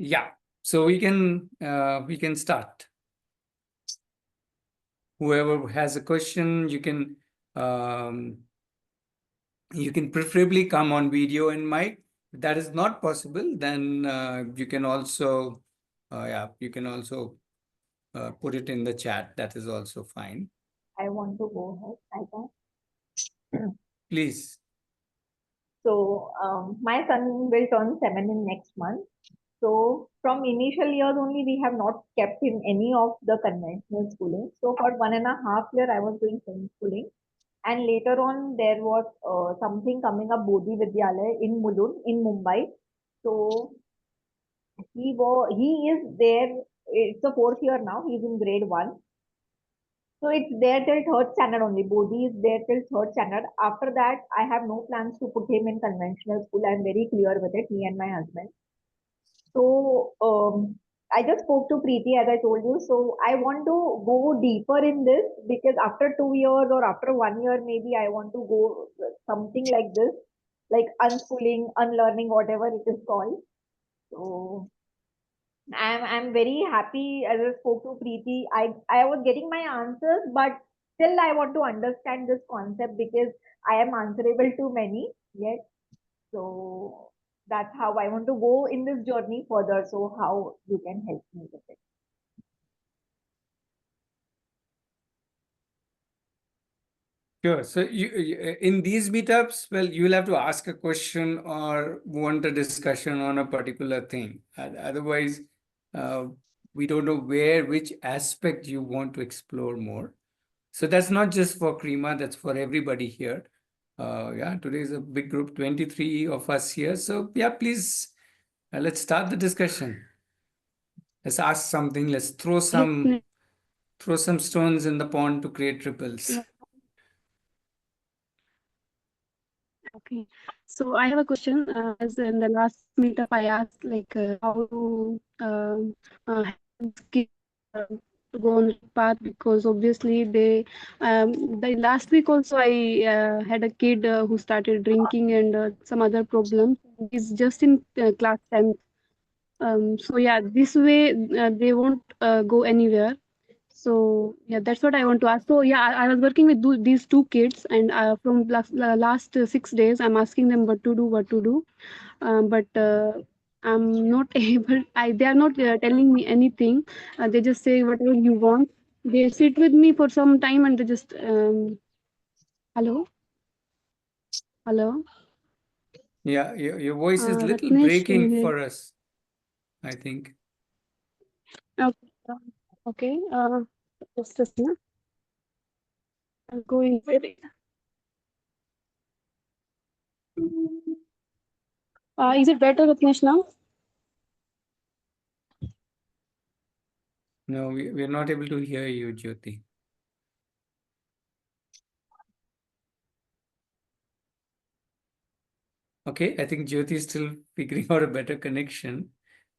Yeah, so we can start. Whoever has a question, you can preferably come on video and mic. If that is not possible, then you can also put it in the chat. That is also fine. I want to go ahead. I can. Please. So my son will turn 7 in next month. So from initial years only, we have not kept in any of the conventional schooling. So for 1.5 years, I was doing homeschooling. And later on, there was something coming up, Bodhi Vidyalaya in Mulund, in Mumbai. So he is there. It's the 4th year now. He's in grade 1. So it's there till third standard only. Bodhi is there till third standard. After that, I have no plans to put him in conventional school. I'm very clear with it, me and my husband. So I just spoke to Preeti as I told you. So I want to go deeper in this because after 2 years or after 1 year, maybe I want to go something like this, like unschooling, unlearning, whatever it is called. So I'm very happy as I spoke to Preeti. I was getting my answers, but still I want to understand this concept because I am answerable to many yet. So that's how I want to go in this journey further. So how you can help me with it? Sure. So in these meetups, well, you will have to ask a question or want a discussion on a particular thing. Otherwise, uh, we don't know which aspect you want to explore more. So that's not just for Krima, that's for everybody here. Yeah, today is a big group, 23 of us here. So yeah, please, let's start the discussion. Let's ask something. Let's throw some stones in the pond to create ripples. Yeah. Okay, so I have a question. As in the last meetup, I asked like how to help kids to go on the path, because obviously the last week also I had a kid who started drinking and some other problems. He's just in class 10th. So yeah, this way they won't go anywhere. So yeah, that's what I want to ask. So yeah, I was working with these two kids, and from last 6 days, I'm asking them what to do. But I'm not able. They are not telling me anything. They just say whatever you want. They sit with me for some time, and they just hello, hello. Yeah, your voice is little Ratnesh, can you breaking hear? for us, I think. Okay. Okay. Just a second. I'll go inside it. Is it better, Ratnesh, now? No, we're not able to hear you, Jyoti. Okay, I think Jyoti is still figuring out a better connection.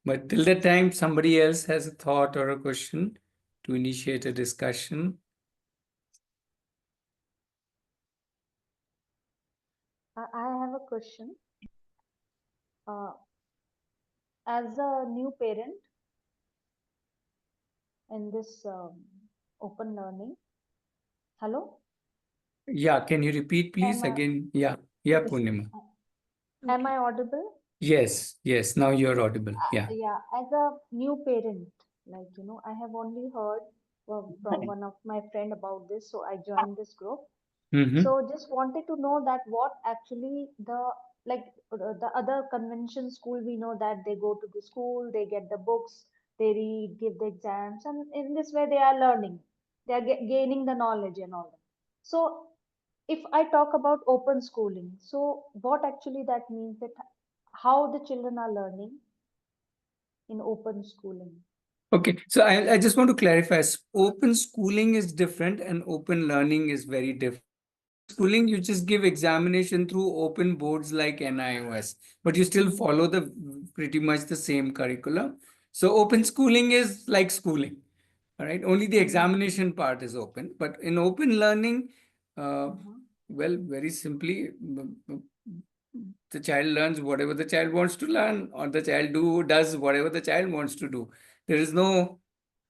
But till that time, somebody else has a thought or a question to initiate a discussion. I have a question. As a new parent in this open learning, hello, Yeah, can you repeat, please? am I, Again, yeah, yes, Purnima. am I audible? Yes, now you're audible. Yeah. Yeah, as a new parent, like I have only heard from one of my friend about this, so I joined this group. Mm-hmm. So just wanted to know that what actually the other convention school, we know that they go to the school, they get the books, they read, give the exams, and in this way they are learning, they are gaining the knowledge and all that. So if I talk about open schooling, so what actually that means, that how the children are learning in open schooling? Okay, so I just want to clarify. Open schooling is different and open learning is very different. Schooling, you just give examination through open boards like NIOS, but you still follow the pretty much the same curriculum. So open schooling is like schooling, all right? Only the examination part is open, but in open learning, well, very simply, the child learns whatever the child wants to learn, or the child does whatever the child wants to do. There is no,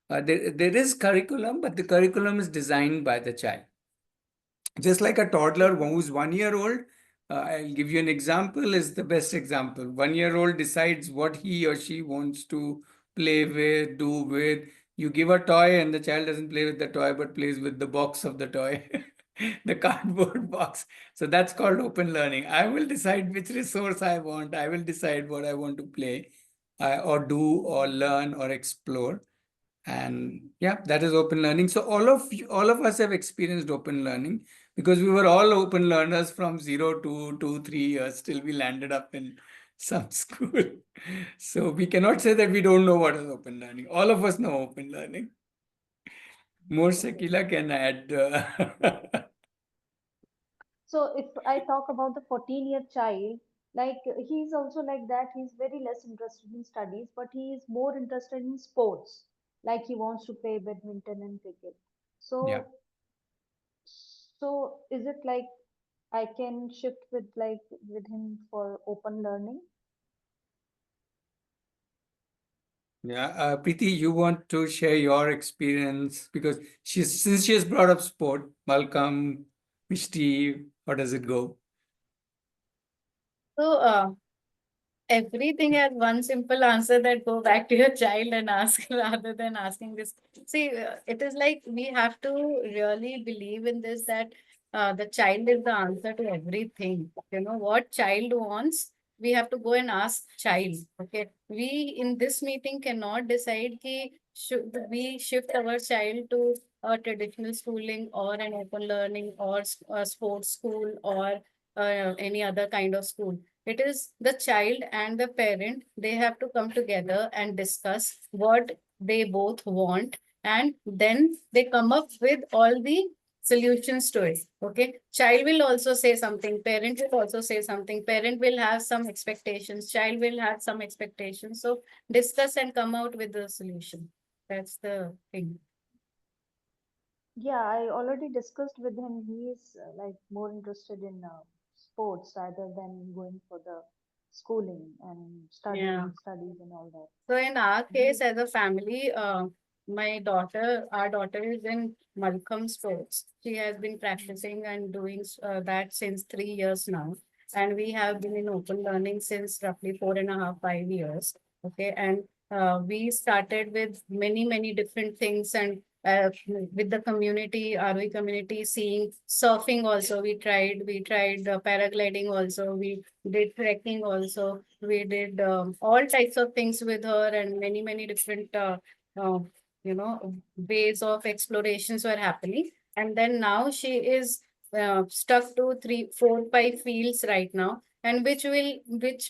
there is curriculum, but the curriculum is designed by the child. Just like a toddler who's 1 year old, I'll give you an example, is the best example. 1 year old decides what he or she wants to play with, do with. You give a toy and the child doesn't play with the toy, but plays with the box of the toy, the cardboard box. So that's called open learning. I will decide which resource I want. I will decide what I want to play, or do, or learn, or explore. And yeah, that is open learning. So all of us have experienced open learning, because we were all open learners from 0 to 2, 3 years till we landed up in some school. So we cannot say that we don't know what is open learning. All of us know open learning. More Shakila can add. So if I talk about the 14-year child, like he's also like that. He's very less interested in studies, but he is more interested in sports. Like he wants to play badminton and cricket. Yeah. So, so is it like I can shift with like with him for open learning? Yeah, Preeti, you want to share your experience, because since she has brought up sport. Malcolm, Mishti, how does it go? So, everything has one simple answer, that go back to your child and ask rather than asking this. See, it is like we have to really believe in this, that the child is the answer to everything. You know, what child wants, we have to go and ask child. Okay. We in this meeting cannot decide ki should we shift our child to a traditional schooling or an open learning or a sports school or any other kind of school. It is the child and the parent, they have to come together and discuss what they both want, and then they come up with all the solutions to it. Okay, child will also say something, parent will also say something, parent will have some expectations, child will have some expectations. So discuss and come out with the solution. That's the thing. Yeah, I already discussed with him. He is like more interested in sports rather than going for the schooling and Yeah. studies and all that. So in our case, as a family, our daughter is in Malcolm sports. She has been practicing and doing that since 3 years now. And we have been in open learning since roughly 4.5, 5 years. Okay. And we started with many, many different things, and with the community, Aarohi community, seeing surfing also. We tried paragliding also. We did trekking also. We did all types of things with her, and many, many different, uh, ways of explorations were happening. And then now she is stuck to 3, 4, 5 fields right now, and which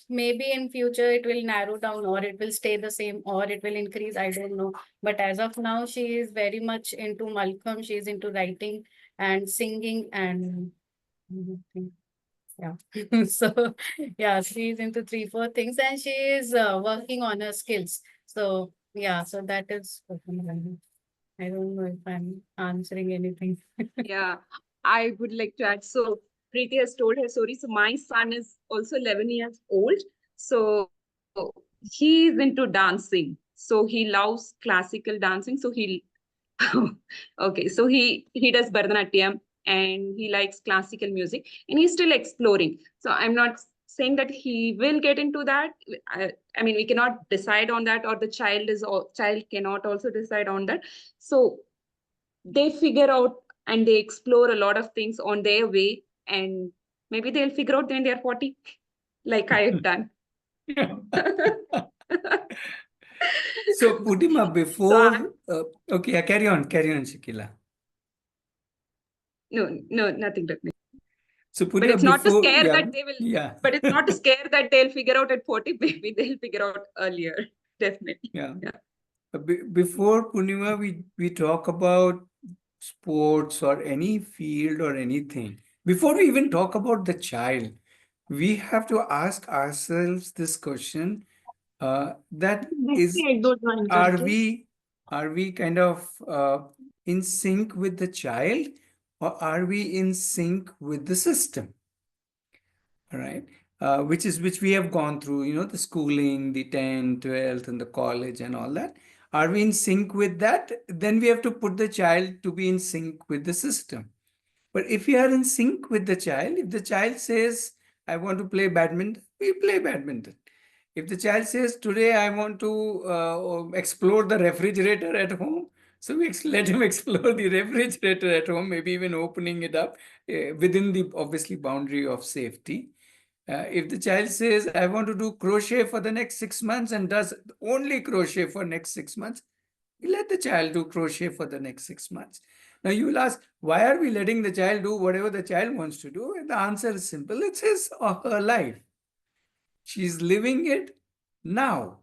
maybe in future it will narrow down, or it will stay the same, or it will increase. I don't know. But as of now, she is very much into Malcolm. She is into writing and singing and yeah. So yeah, she's into 3, 4 things, and she is working on her skills. So yeah, so that is open learning. I don't know if I'm answering anything. Yeah, I would like to add. So Preeti has told her story. So my son is also 11 years old. So he's into dancing. So he loves classical dancing. So he okay, so he does Bharatanatyam and he likes classical music and he's still exploring. So I'm not saying that he will get into that. I mean, we cannot decide on that, or the child cannot also decide on that. So they figure out and they explore a lot of things on their way, and maybe they'll figure out when they're 40, like I have done. So Pudima, So before okay, carry on, Shakila. no, nothing. So But Pudima, it's not to before, scare yeah, that they will. yeah, But it's not to scare that they'll figure out at 40. Maybe they'll figure out earlier. Definitely. yeah. Before Purnima, we talk about sports or any field or anything. Before we even talk about the child, we have to ask ourselves this question: that is, are we kind of in sync with the child, or are we in sync with the system? All right. which we have gone through, the schooling, the 10th, 12th, and the college and all that. Are we in sync with that? Then we have to put the child to be in sync with the system. But if we are in sync with the child, if the child says, I want to play badminton, we play badminton. If the child says, today I want to explore the refrigerator at home, so we let him explore the refrigerator at home, maybe even opening it up within the obviously boundary of safety. If the child says, I want to do crochet for the next 6 months and does only crochet for next 6 months, we let the child do crochet for the next 6 months. Now you will ask, why are we letting the child do whatever the child wants to do? And the answer is simple. It's his or her life. She's living it now.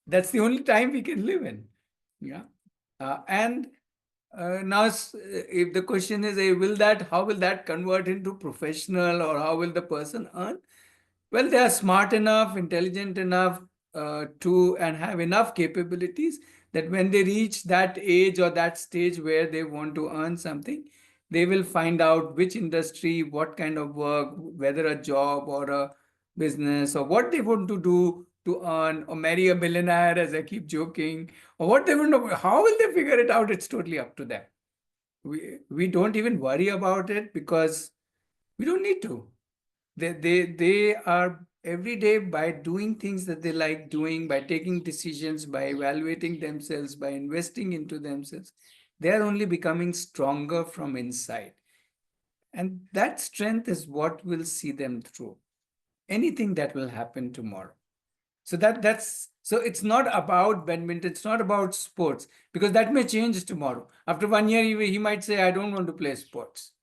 That's the only time we can live in. Yeah. And now, if the question is, how will that convert into professional, or how will the person earn? Well, they are smart enough, intelligent enough and have enough capabilities that when they reach that age or that stage where they want to earn something, they will find out which industry, what kind of work, whether a job or a business, or what they want to do to earn, or marry a billionaire, as I keep joking, or what they want to, how will they figure it out? It's totally up to them. We don't even worry about it because we don't need to. They are every day, by doing things that they like doing, by taking decisions, by evaluating themselves, by investing into themselves, they are only becoming stronger from inside. And that strength is what will see them through anything that will happen tomorrow. So so it's not about badminton, it's not about sports, because that may change tomorrow. After 1 year, he might say, I don't want to play sports.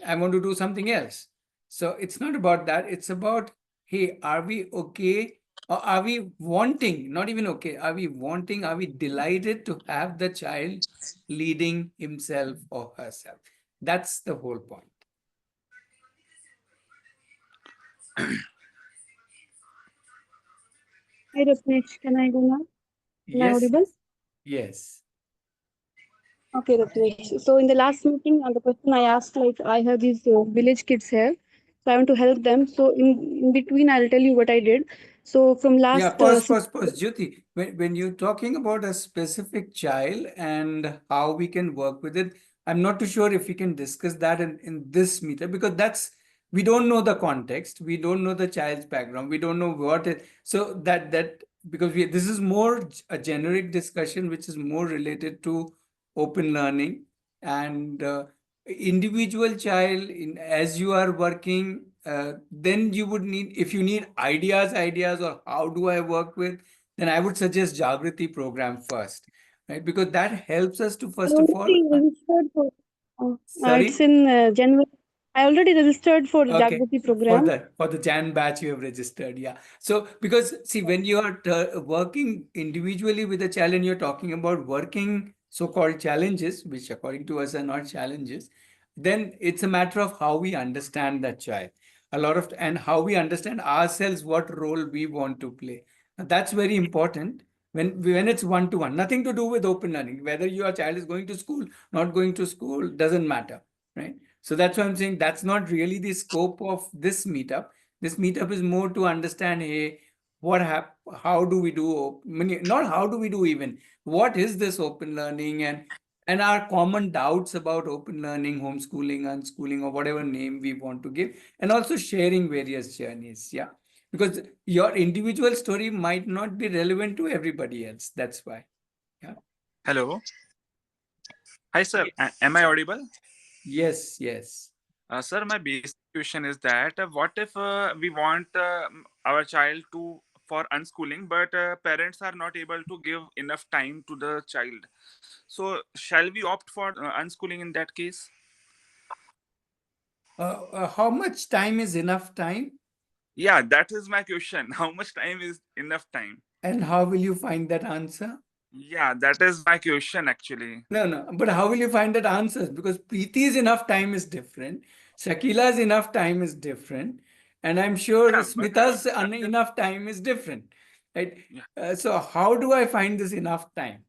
I want to do something else. So it's not about that. It's about, hey, are we okay? Or are we wanting, not even okay, are we wanting, are we delighted to have the child leading himself or herself? That's the whole point. Hi, Ratnesh, can I go now? Am I Yes. audible? Yes. Okay, Ratnesh. So in the last meeting, on the question I asked, like I have these village kids here, so I want to help them. So in between, I'll tell you what I did. So from Yeah, last pause. Jyoti, when you're talking about a specific child and how we can work with it, I'm not too sure if we can discuss that in this meetup, because we don't know the context, we don't know the child's background, we don't know what it, so because this is more a generic discussion, which is more related to open learning and individual child. As you are working, then you would need, if you need ideas, or how do I work with, then I would suggest Jagriti program first, right? Because that helps us to, I first of all, already registered for. It's sorry. in January. I already registered for Okay, Jagriti program. for the Jan batch you have registered, yeah. So because see, when you are working individually with a challenge, you're talking about working so-called challenges, which according to us are not challenges. Then it's a matter of how we understand that child, and how we understand ourselves, what role we want to play. Now, that's very important when it's one-to-one, nothing to do with open learning. Whether your child is going to school, not going to school, doesn't matter, right? So that's why I'm saying that's not really the scope of this meetup. This meetup is more to understand, hey, how do we do, not how do we do even, what is this open learning, and our common doubts about open learning, homeschooling, unschooling, or whatever name we want to give, and also sharing various journeys. Yeah. Because your individual story might not be relevant to everybody else. That's why. Yeah. Hello. Hi, sir. Am I audible? Yes, yes. Sir, my basic question is that what if we want our child to for unschooling, but parents are not able to give enough time to the child. So, shall we opt for unschooling in that case? How much time is enough time? Yeah, that is my question. How much time is enough time? And how will you find that answer? Yeah, that is my question actually. No, but how will you find that answer? Because Preeti's enough time is different, Shakila's enough time is different, and I'm sure Yeah, but Smita's that is, enough time is different, right? yeah. So how do I find this enough time?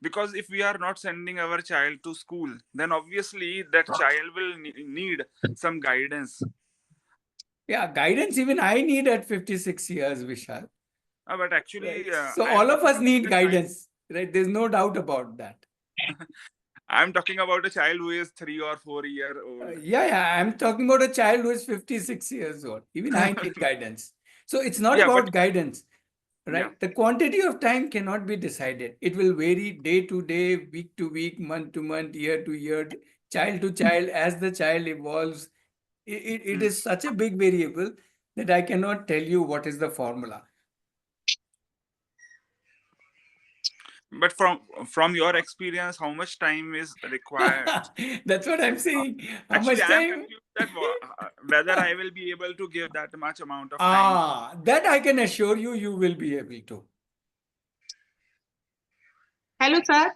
Because if we are not sending our child to school, then obviously that child will need some guidance. Yeah, guidance even I need at 56 years, Vishal. But actually, Right. So I am all of talking us about need a child. guidance, right? There's no doubt about that. I'm talking about a child who is 3 or 4 year old. Yeah, I'm talking about a child who is 56 years old. Even I need guidance. So it's not Yeah, but about guidance, yeah. right? The quantity of time cannot be decided. It will vary day to day, week to week, month to month, year to year, child to child. As the child evolves, it Hmm. is such a big variable that I cannot tell you what is the formula. But from your experience, how much time is required? That's what I'm saying. How Actually, much I am time? confused that whether I will be able to give that much amount of time. That I can assure you, you will be able to. Hello, sir.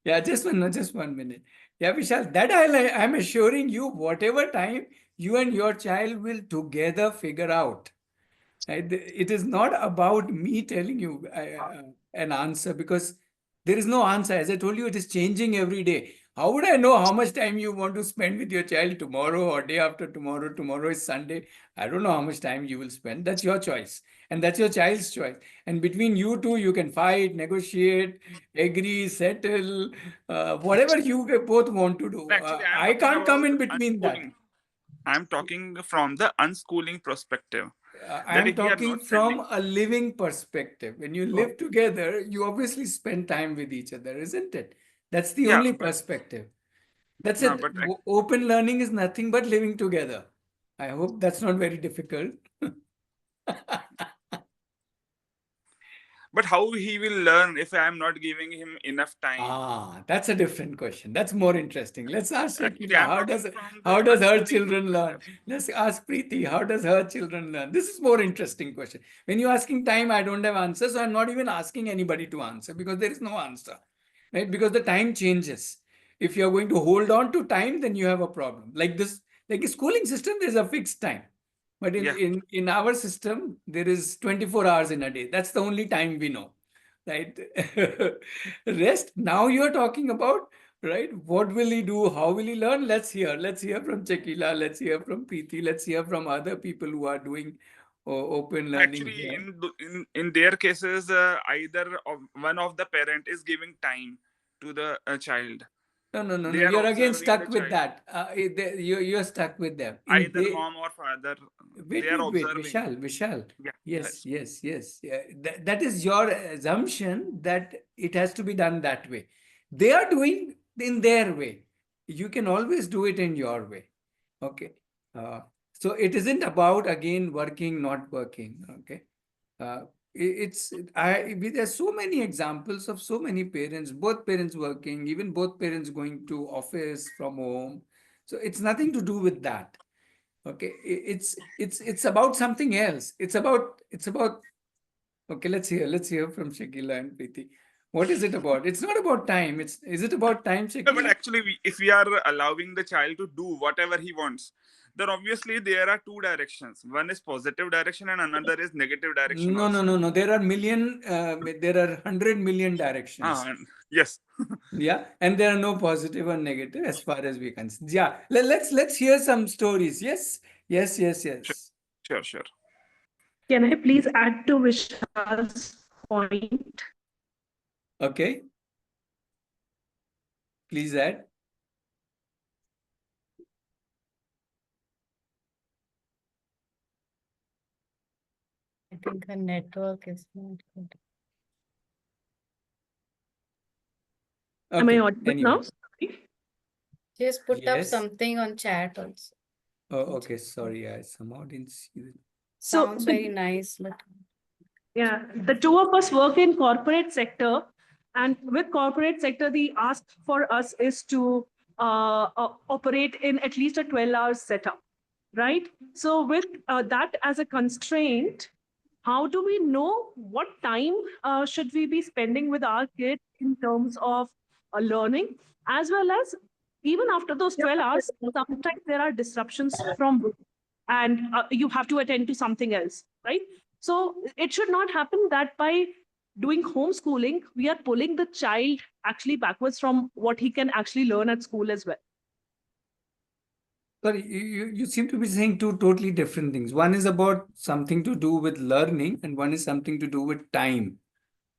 Yeah, just 1 minute. Yeah, Vishal, that I'm assuring you, whatever time you and your child will together figure out. Right? It is not about me telling you an answer, because there is no answer. As I told you, it is changing every day. How would I know how much time you want to spend with your child tomorrow or day after tomorrow? Tomorrow is Sunday. I don't know how much time you will spend. That's your choice. And that's your child's choice. And between you two, you can fight, negotiate, agree, settle, whatever you both want to do. Actually, I am I talking can't come about in between that. unschooling. I am talking from the unschooling perspective. I That am if we are talking not from sending, a living perspective. When you live together, you obviously spend time with each other, isn't it? That's the yeah, only but perspective. That's no, it. but Open learning is nothing but living together. I hope that's not very difficult. but how he will learn if I am not giving him enough time? That's a different question. That's more interesting. Let's ask Actually, Shakila, I am talking from the how does her unschooling children learn? perspective. Let's ask Preeti, how does her children learn? This is more interesting question. When you're asking time, I don't have answers, so I'm not even asking anybody to answer, because there is no answer, right? Because the time changes. If you're going to hold on to time, then you have a problem. Like this, like a schooling system, there's a fixed time. But Yeah, in our system, there is 24 hours in a day. That's the only time we know, right? Rest, now you're talking about, right? What will he do? How will he learn? Let's hear from Chakila. Let's hear from Preeti. Let's hear from other people who are doing open learning actually, here. in their cases, either of one of the parent is giving time to the child. No. They are You're again observing the stuck with child. that. You're stuck with them. Either mom or father, they are Wait, observing. Vishal. Yeah, Yes, yes. yes. Yeah, that is your assumption that it has to be done that way. They are doing in their way. You can always do it in your way. Okay. Uh, so it isn't about, again, working, not working. Okay. Uh, there's so many examples of so many parents, both parents working, even both parents going to office from home. So it's nothing to do with that. Okay, it's about something else. It's about. Okay, let's hear from Shakila and Preeti. What is it about? It's not about time. Is it about time, No, but Shakila? actually, if we are allowing the child to do whatever he wants, then obviously there are two directions. One is positive direction and another is negative direction also. No. There are 100 million directions. Yes. Yeah, and there are no positive or negative as far as we can see. Yeah, let's hear some stories. Sure, Yes. sure. Can I please add to Vishal's point? Okay, please add. I think her network is not good. Am I Okay, audible anyway. now? Sorry. Just put up Yes. something on chat also. Oh, okay. Sorry, I somehow didn't see it. So Sounds very nice, but yeah, the two of us work in corporate sector, and with corporate sector, the ask for us is to operate in at least a 12 hour setup, right? So with that as a constraint, how do we know what time should we be spending with our kids in terms of learning, as well as even after those 12 hours, sometimes there are disruptions from work and you have to attend to something else, right? So it should not happen that by doing homeschooling, we are pulling the child actually backwards from what he can actually learn at school as well. Sorry, you seem to be saying two totally different things. One is about something to do with learning, and one is something to do with time,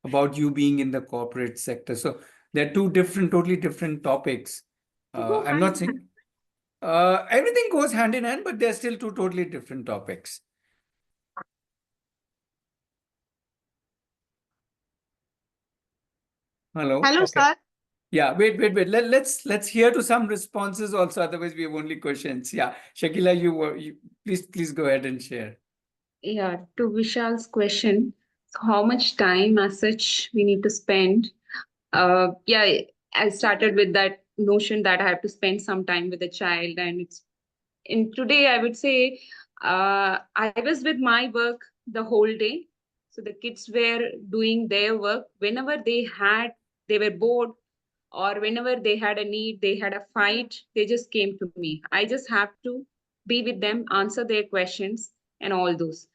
about you being in the corporate sector. So they're two different, totally different topics. I'm not saying everything goes hand in hand, but they're still two totally different topics. Hello. Hello, Okay. sir. Yeah, wait. Let's hear to some responses also. Otherwise, we have only questions. Yeah, Shakila, you please go ahead and share. Yeah, to Vishal's question, so how much time as such we need to spend? Yeah, I started with that notion that I have to spend some time with the child, and it's in today I would say I was with my work the whole day. So the kids were doing their work whenever they were bored, or whenever they had a need, they had a fight, they just came to me. I just have to be with them, answer their questions, and all those.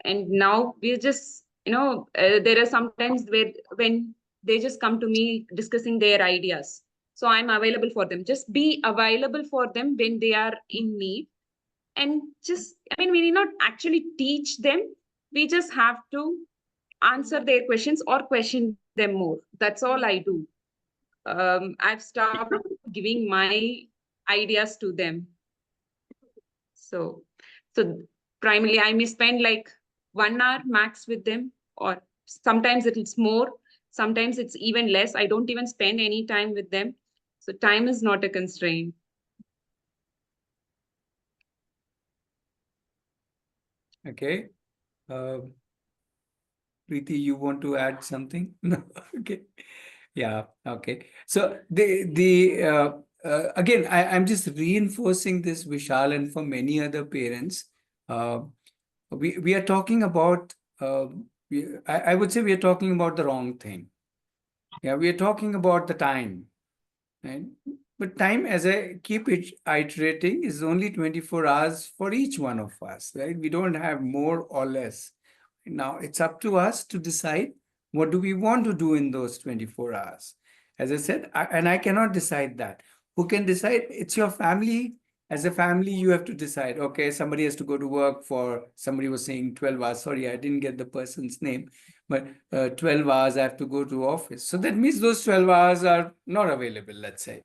And now we're just, there are sometimes where when they just come to me discussing their ideas. So I'm available for them. Just be available for them when they are in need. And just, I mean, we need not actually teach them. We just have to answer their questions or question them more. That's all I do. I've stopped giving my ideas to them. So primarily I may spend like 1 hour max with them, or sometimes it's more, sometimes it's even less. I don't even spend any time with them. So time is not a constraint. Okay. Preeti, you want to add something? No. Okay. Yeah. Okay. So again, I'm just reinforcing this, Vishal, and for many other parents. We are talking about. I would say we are talking about the wrong thing. Yeah, we are talking about the time, right? But time, as I keep it iterating, is only 24 hours for each one of us, right? We don't have more or less. Now it's up to us to decide what do we want to do in those 24 hours. As I said, and I cannot decide that. Who can decide? It's your family. As a family, you have to decide, okay, somebody has to go to work for, somebody was saying 12 hours. Sorry, I didn't get the person's name, but 12 hours I have to go to office. So that means those 12 hours are not available, let's say.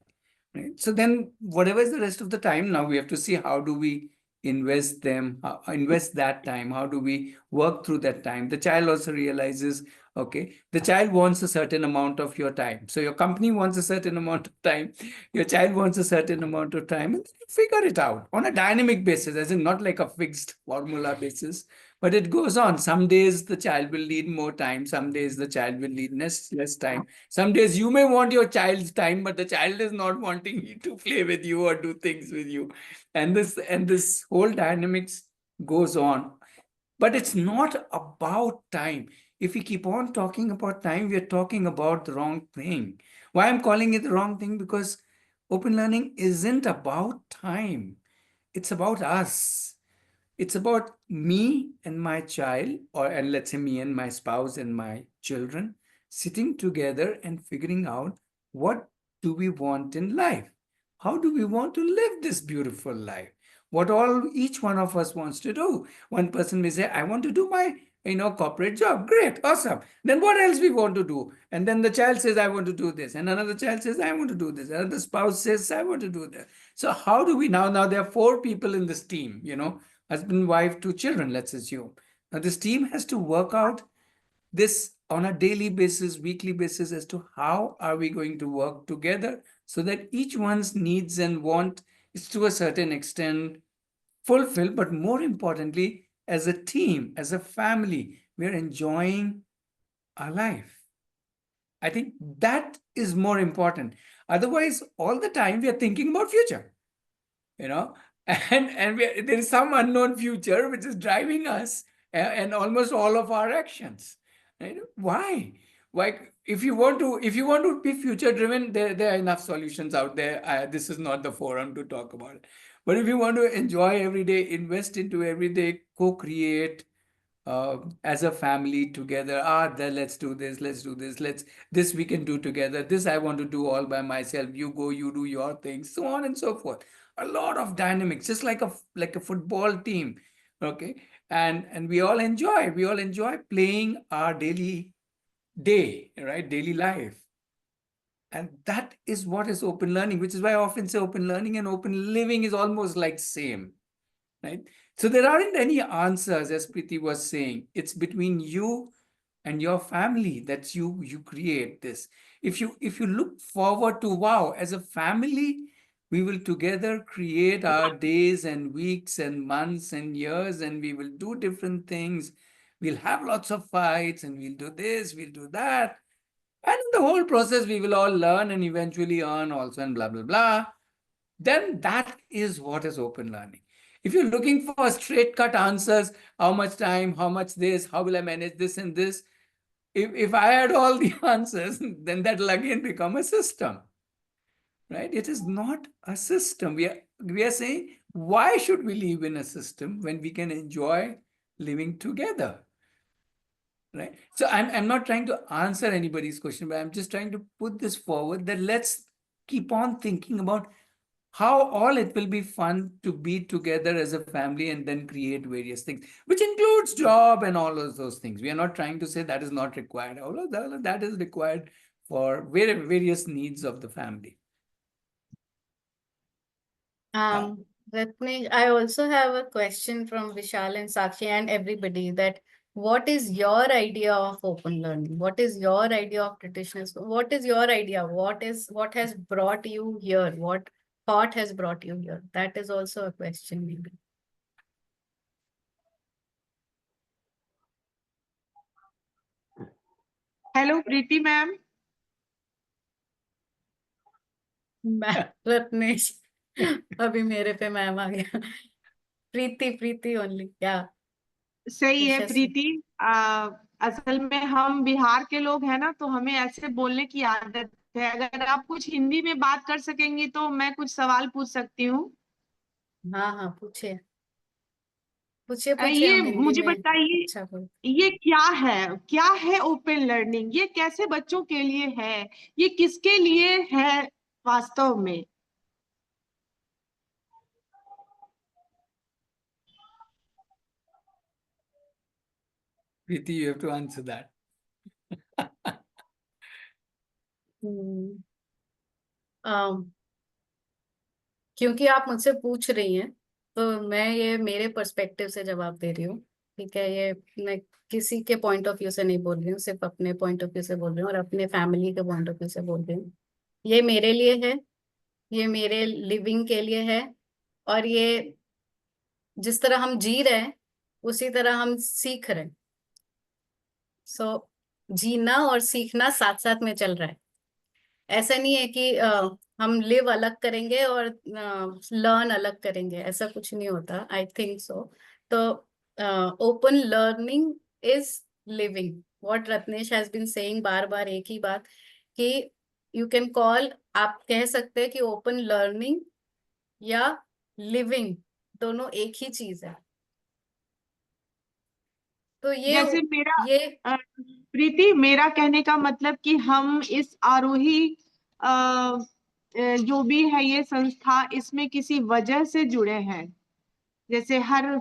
Right? So then whatever is the rest of the time, now we have to see how do we invest invest that time, how do we work through that time. The child also realizes, okay, the child wants a certain amount of your time, so your company wants a certain amount of time, your child wants a certain amount of time, and you figure it out on a dynamic basis, as in not like a fixed formula basis, but it goes on. Some days the child will need more time, some days the child will need less time. Some days you may want your child's time, but the child is not wanting you to play with you or do things with you. And this whole dynamics goes on. But it's not about time. If we keep on talking about time, we are talking about the wrong thing. Why I'm calling it the wrong thing? Because open learning isn't about time. It's about us. It's about me and my child, and let's say me and my spouse and my children, sitting together and figuring out what do we want in life? How do we want to live this beautiful life? What all each one of us wants to do. One person may say, I want to do my corporate job. Great, awesome. Then what else we want to do? And then the child says, I want to do this. And another child says, I want to do this. Another spouse says, I want to do that. So how do we now there are 4 people in this team, husband, wife, 2 children, let's assume. Now, this team has to work out this on a daily basis, weekly basis, as to how are we going to work together so that each one's needs and want is to a certain extent fulfilled, but more importantly, as a team, as a family, we're enjoying our life. I think that is more important. Otherwise, all the time we are thinking about future, and there is some unknown future which is driving us and almost all of our actions. Right? Why? If you want to be future driven, there are enough solutions out there. This is not the forum to talk about it. But if you want to enjoy every day, invest into every day, co-create as a family together. Then let's do this. This we can do together. This I want to do all by myself. You go, you do your thing, so on and so forth. a lot of dynamics, just like a football team. Okay. And we all enjoy playing our daily day, right? Daily life. And that is what is open learning, which is why I often say open learning and open living is almost like same, right? So there aren't any answers, as Preeti was saying. It's between you and your family that you create this. If you look forward to, wow, as a family, we will together create our days and weeks and months and years, and we will do different things. We'll have lots of fights, and we'll do this, we'll do that. And in the whole process, we will all learn and eventually earn also, and blah, blah, blah. Then that is what is open learning. If you're looking for straight cut answers, how much time, how much this, how will I manage this and this? If I had all the answers, then that'll again become a system, right? It is not a system. We are saying, why should we live in a system when we can enjoy living together? Right. So I'm not trying to answer anybody's question, but I'm just trying to put this forward that let's keep on thinking about how all it will be fun to be together as a family and then create various things, which includes job and all of those things. We are not trying to say that is not required. All of that is required for various needs of the family. Ratnesh, I also have a question from Vishal and Sakshi and everybody, that what is your idea of open learning? What is your idea of traditional school? What is your idea? What has brought you here? What thought has brought you here? That is also a question maybe. Hello, Preeti ma'am. Ratnesh अभी मेरे पे ma'am आ गया. प्रीति only. या सही है यशस्वी. प्रीति. असल में हम बिहार के लोग हैं ना, तो हमें ऐसे बोलने की आदत है. अगर आप कुछ हिंदी में बात कर सकेंगी तो मैं कुछ सवाल पूछ सकती हूँ. हाँ पूछिए ये हम हिंदी मुझे में. बताइए, अच्छा बोल. ये क्या है ओपन लर्निंग? ये कैसे बच्चों के लिए है? ये किसके लिए है वास्तव में? Preeti, you have to answer that. क्योंकि आप मुझसे पूछ रही हैं, तो मैं ये मेरे पर्सपेक्टिव से जवाब दे रही हूँ. ठीक है, ये मैं किसी के पॉइंट ऑफ व्यू से नहीं बोल रही हूँ, सिर्फ अपने पॉइंट ऑफ व्यू से बोल रही हूँ और अपने फैमिली के पॉइंट ऑफ व्यू से बोल रही हूँ. ये मेरे लिए है, ये मेरे लिविंग के लिए है, और ये जिस तरह हम जी रहे हैं उसी तरह हम सीख रहे हैं. सो जीना और सीखना साथ साथ में चल रहा है. ऐसा नहीं है कि हम लिव अलग करेंगे और लर्न अलग करेंगे, ऐसा कुछ नहीं होता. I think so. तो open learning is living. What Ratnesh has been saying, बार बार एक ही बात, कि यू कैन कॉल, आप कह सकते हैं कि ओपन लर्निंग या लिविंग दोनों एक ही चीज है. तो जैसे मेरा ये प्रीति, मेरा कहने का मतलब कि हम इस आरोही जो भी है ये संस्था, इसमें किसी वजह से जुड़े हैं. जैसे हर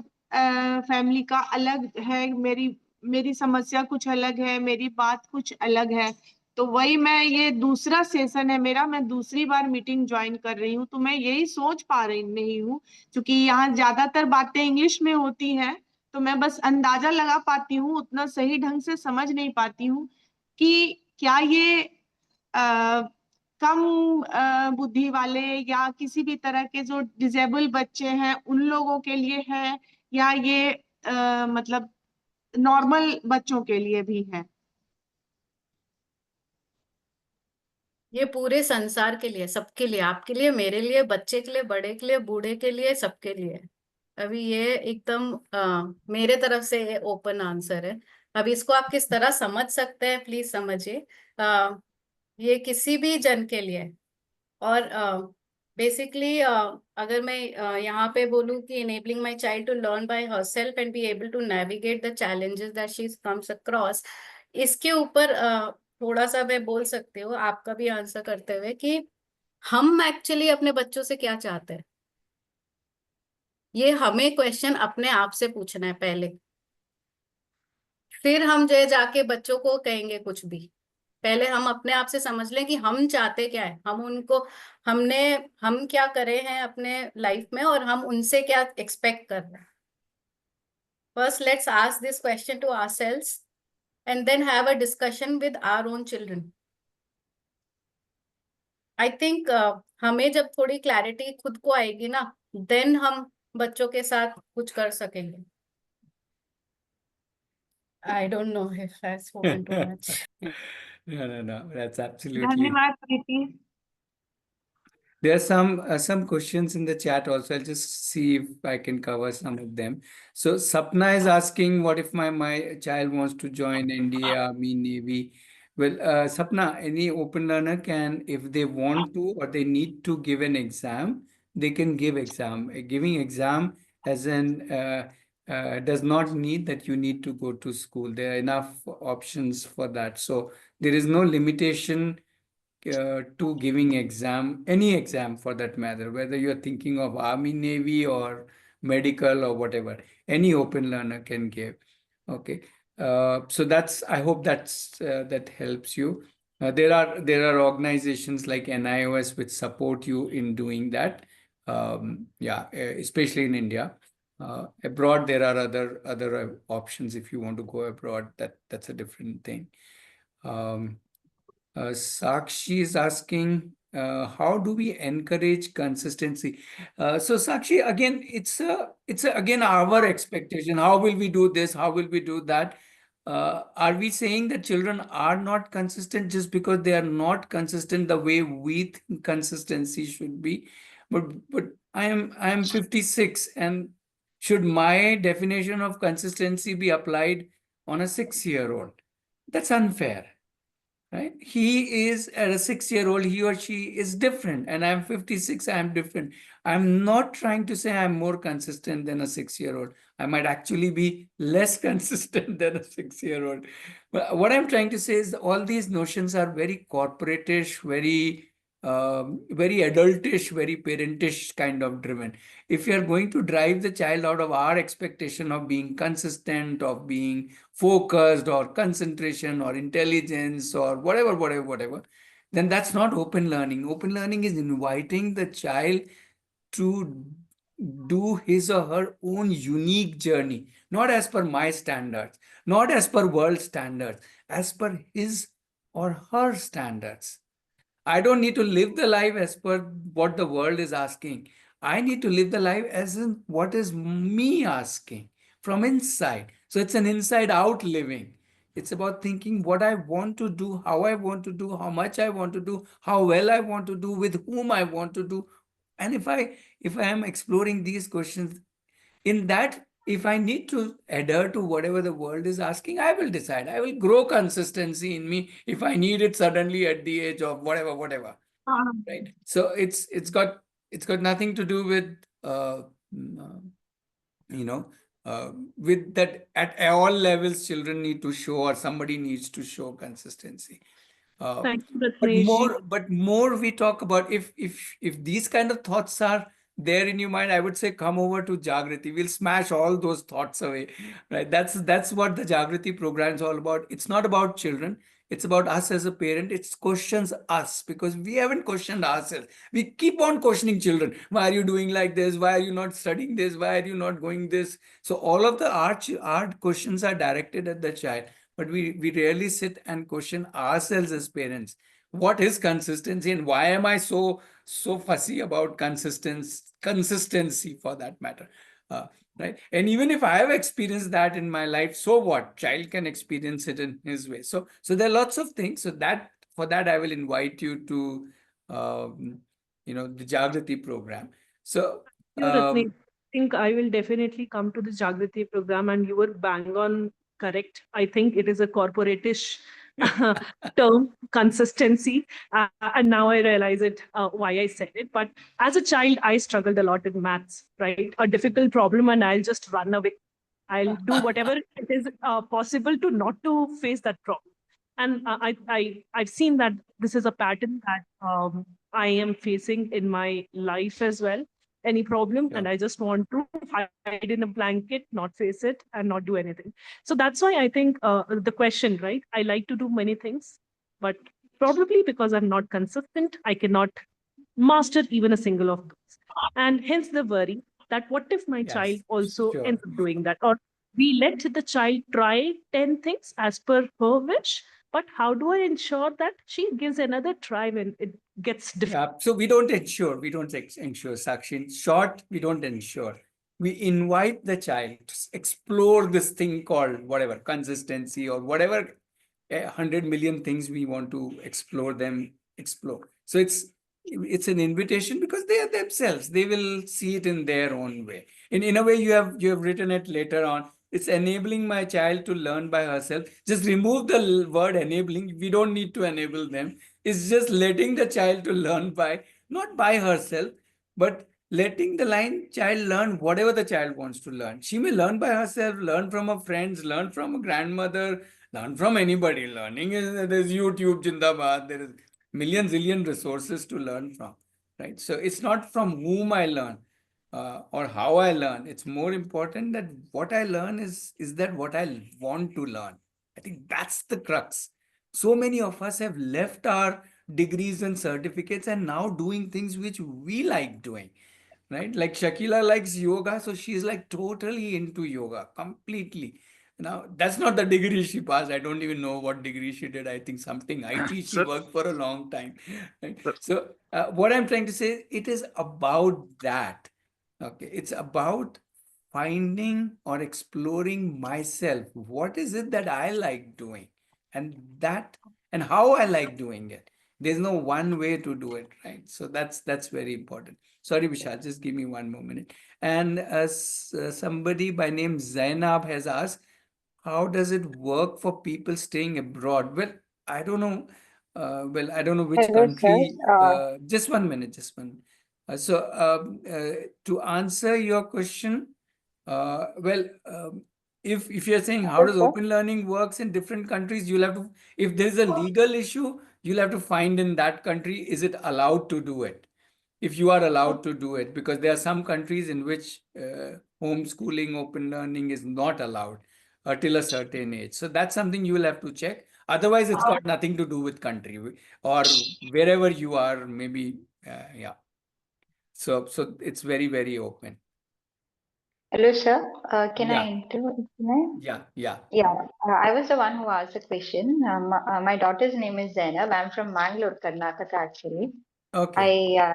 फैमिली का अलग है. मेरी समस्या कुछ अलग है, मेरी बात कुछ अलग है. तो वही, मैं ये दूसरा सेशन है मेरा, मैं दूसरी बार मीटिंग ज्वाइन कर रही हूँ, तो मैं यही सोच पा रही नहीं हूँ, क्योंकि यहाँ ज्यादातर बातें इंग्लिश में होती हैं. तो मैं बस अंदाजा लगा पाती हूँ, उतना सही ढंग से समझ नहीं पाती हूँ कि क्या ये कम बुद्धि वाले या किसी भी तरह के जो डिजेबल बच्चे हैं उन लोगों के लिए है, या ये मतलब नॉर्मल बच्चों के लिए भी है. ये पूरे संसार के लिए, सबके लिए, आपके लिए, मेरे लिए, बच्चे के लिए, बड़े के लिए, बूढ़े के लिए, सबके लिए. अभी ये एकदम मेरे तरफ से ओपन आंसर है. अभी इसको आप किस तरह समझ सकते हैं, प्लीज समझिए. ये किसी भी जन के लिए है. और बेसिकली अगर मैं यहाँ पे बोलूँ कि enabling my child to learn by herself and be able to navigate the challenges that she comes across, इसके ऊपर थोड़ा सा मैं बोल सकती हूँ आपका भी आंसर करते हुए, कि हम एक्चुअली अपने बच्चों से क्या चाहते हैं. ये हमें क्वेश्चन अपने आप से पूछना है पहले, फिर हम जो जाके बच्चों को कहेंगे कुछ भी। पहले हम अपने आप से समझ लें कि हम चाहते क्या है, हम उनको, हम क्या करे हैं अपने लाइफ में और हम उनसे क्या एक्सपेक्ट कर रहे हैं। First let's ask this question to ourselves and then have a discussion with our own children. I think हमें जब थोड़ी क्लैरिटी खुद को आएगी ना, then हम बच्चों के साथ कुछ कर सकेंगे। I don't know if I've spoken too much. No, that's absolutely. धन्यवाद प्रीति। There are some questions in the chat also. I'll just see if I can cover some of them. So Sapna is asking, what if my child wants to join India, Army, Navy? Well, Sapna, any open learner can, if they want to or they need to give an exam, they can give exam. Giving exam as an does not need that you need to go to school. There are enough options for that. So there is no limitation to giving exam, any exam for that matter, whether you're thinking of Army, Navy, or medical or whatever, any open learner can give. Okay, so that's, I hope that helps you. There are organizations like NIOS which support you in doing that. Yeah, especially in India. Abroad, there are other options if you want to go abroad. That's a different thing. Sakshi is asking, how do we encourage consistency? So Sakshi, again, it's again our expectation. How will we do this? How will we do that? Are we saying that children are not consistent just because they are not consistent the way we think consistency should be? But I am 56, and should my definition of consistency be applied on a 6-year-old? That's unfair. Right? He is at a 6-year-old, he or she is different, and I'm 56, I'm different. I'm not trying to say I'm more consistent than a 6-year-old. I might actually be less consistent than a 6-year-old. But what I'm trying to say is all these notions are very corporatish, very adultish, very parentish kind of driven. If you're going to drive the child out of our expectation of being consistent, of being focused, or concentration, or intelligence, or whatever, then that's not open learning. Open learning is inviting the child to do his or her own unique journey, not as per my standards, not as per world standards, as per his or her standards. I don't need to live the life as per what the world is asking. I need to live the life as in what is me asking from inside. So it's an inside out living. It's about thinking what I want to do, how I want to do, how much I want to do, how well I want to do, with whom I want to do. And if I am exploring these questions, in that, if I need to adhere to whatever the world is asking, I will decide. I will grow consistency in me if I need it suddenly at the age of whatever. Right? So it's got nothing to do with with that at all levels children need to show, or somebody needs to show consistency. Thank you, But Ratnesh. more we talk about, if these kind of thoughts are there in your mind, I would say come over to Jagriti. We'll smash all those thoughts away, right? That's what the Jagriti program is all about. It's not about children. It's about us as a parent. It questions us because we haven't questioned ourselves. We keep on questioning children. Why are you doing like this? Why are you not studying this? Why are you not going this? So all of the art questions are directed at the child. But we rarely sit and question ourselves as parents. What is consistency, and why am I so fussy about consistency for that matter? Right? And even if I have experienced that in my life, so what? Child can experience it in his way. So there are lots of things. So for that I will invite you to the Jagriti program. So Ratnesh, I think I will definitely come to the Jagriti program, and you were bang on correct. I think it is a corporatish term, consistency. And now I realize it, why I said it. But as a child, I struggled a lot in maths, right? A difficult problem, and I'll just run away. I'll do whatever it is possible to not to face that problem. And I've seen that this is a pattern that I am facing in my life as well. any problem, Sure. and I just want to hide in a blanket, not face it, and not do anything. So that's why I think the question, right? I like to do many things, but probably because I'm not consistent, I cannot master even a single of those. And hence the worry that what if my child Yes, also sure. ends up doing that? Or we let the child try 10 things as per her wish, but how do I ensure that she gives another try when it gets difficult? Yeah, so we don't ensure, Sakshi. In short, we don't ensure. We invite the child to explore this thing called whatever, consistency or whatever 100 million things we want to explore them, explore. So it's an invitation because they are themselves. They will see it in their own way. In a way, you have written it later on. It's enabling my child to learn by herself. Just remove the word enabling. We don't need to enable them. It's just letting the child to learn by, not by herself, but letting the child learn whatever the child wants to learn. She may learn by herself, learn from her friends, learn from a grandmother, learn from anybody. Learning is, there's YouTube, Jindabad, there is million zillion resources to learn from, right? So it's not from whom I learn or how I learn. It's more important that what I learn is that what I want to learn. I think that's the crux. So many of us have left our degrees and certificates and now doing things which we like doing, right? Like Shakila likes yoga, so she's like totally into yoga completely. Now, that's not the degree she passed. I don't even know what degree she did. I think something IT, she Sir, worked for a long time. Right? sir, So, what I'm trying to say, it is about that. Okay, it's about finding or exploring myself. What is it that I like doing? And how I like doing it. There's no one way to do it, right? So that's very important. Sorry, Vishal, just give me one more minute. And somebody by name Zainab has asked, how does it work for people staying abroad? Well, I don't know. I don't know which Hello, sir. country. Just one minute, just one. To answer your question, if you're saying how Hello, does sir. open learning works in different countries, you'll have to. If there's a legal issue, you'll have to find in that country, is it allowed to do it? If you are allowed to do it, because there are some countries in which homeschooling, open learning is not allowed till a certain age. So that's something you will have to check. Otherwise, it's got nothing to do with country or wherever you are, maybe, yeah. So it's very, very open. Hello, sir. Can I Yeah, intervene? yeah. Yeah, I was the one who asked the question. My daughter's name is Zainab. I'm from Mangalore, Karnataka, actually. Okay.